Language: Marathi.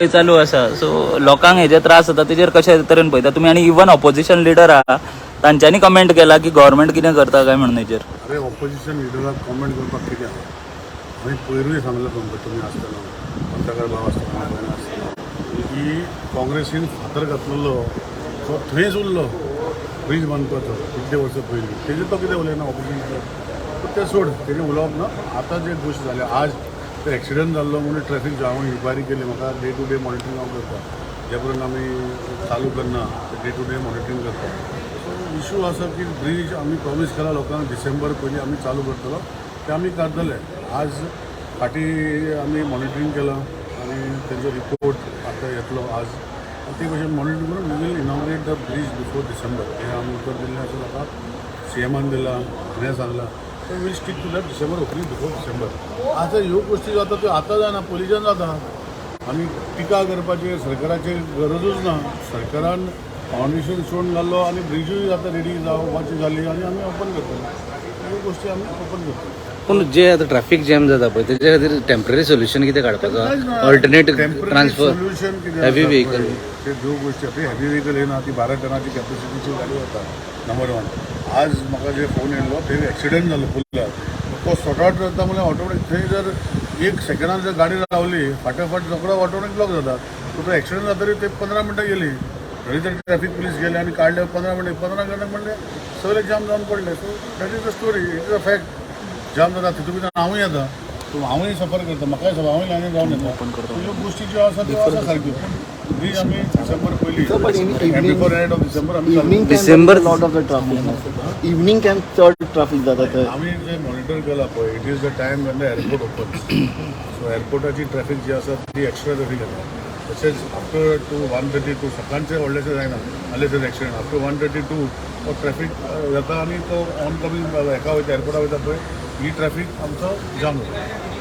चालू आसा सो लोकांक हेजे त्रास जाता तेजेर कशा तरेन पळयता तुमी आनी इवन ऑपोजिशन लिडर आहा तांच्यांनी कमेंट केला की गव्हर्नमेंट कितें करता काय म्हणून हेजेर अरे ऑपोजिशन लिडराक कॉमेंट करपाक कितें आहा हांवें पयरूय सांगलें तुमकां तुमी आसतना पत्रकार भाव आसतना हांवें आसतना की काँग्रेसीन फातर घातलेलो तो थंयच उरलो ब्रीज बांदपाचो कितले वर्सां पयलीं तेजेर तो कितें उलयना ऑपोजिशन तें सोड तेजें उलोवप ना आतां जे गोश्ट जाल्या आज ते एक्सिडंट जाल्लो म्हणून ट्रॅफिक जावन इन्क्वायरी केली म्हाका डे टू डे मॉनिटरींग हांव करता जे पर्यंत आमी चालू करना डे टू डे मॉनिटरींग करता सो इशू आसा की ब्रीज आमी प्रॉमीस केला लोकांक डिसेंबर पयलीं आमी चालू करतलो ते आमी करतले आज फाटीं आमी मॉनिटरींग केलां आनी तेंचो रिपोर्ट आतां येतलो आज ते भशेन मॉनिटरींग करून we will inaugurate the bridge before December हे आमी उतर दिल्लें अशें लोकांक CMान दिलां हांवें सांगलां so will stick to that December opening before December आतां ह्यो गोश्टी जाता त्यो आतां जायना पयलींच्यान जाता आनी टिका करपाची सरकाराची गरजूच ना सरकारान फावंडेशन स्टोन घाल्लो आनी ब्रिजूय आतां रेडी जावपाची जाली आनी आमी ओपन करतले ह्यो गोश्टी आमी ओपन करतले पूण जे आता ट्रॅफिक जॅम जाता पळय तेच्या खातीर टेम्पररी सोल्युशन कितें काडपाचो ऑल्टरनेट ट्रान्सफर सोल्युशन कितें हेवी व्हेकल ते ज्यो गोश्टी आतां हेवी व्हेकल येना ती 12 टनाची कॅपॅसिटीची गाडी वता नंबर 1 आज म्हाका जे फोन येयल्लो थंय एक्सिडंट जालो पुल्ल्यार तो सॉर्ट आउट जाता म्हळ्यार ऑटोमॅटीक थंय जर 1 सेकंडान जर गाडी रावली फाटाफाट सगळो ऑटोमॅटीक ब्लॉक जाता तो एक्सिडंट जातरी ते 15 मिनटां गेली थंय तर ट्रॅफिक पुलीस गेले आनी काडले 15 मिनटां म्हणले सगळे जाम जावन पडले so that is the story it is a fact jam जाता तितून भितर हांवूय येता सो हांवूय सफर करता म्हाकाय सफर हांवूय लायनीन जावन येता ह्यो गोश्टी ज्यो आसा त्यो आसा सारक्यो ब्रीज आमी डिसेंबर पयलीं बिफोर एंड ऑफ डिसेंबर आमी December lot of the traffic evening कॅन चड ट्रॅफिक जाता थंय आमी जे मॉनिटर केला पळय it is the time when the airport open so एअरपोर्टाची ट्रॅफिक जी आसा ती एक्स्ट्रा ट्रॅफिक येता तशेंच आफ्टर टू 132 सकाळचे व्हडलेशें जायना जाल्यार तें एक्सिडंट आफ्टर 132 तो ट्रॅफिक जाता आनी तो ऑन कमींग हेका वयता एअरपोर्टाक वयता पळय ही ट्रॅफिक आमचो जाम जाता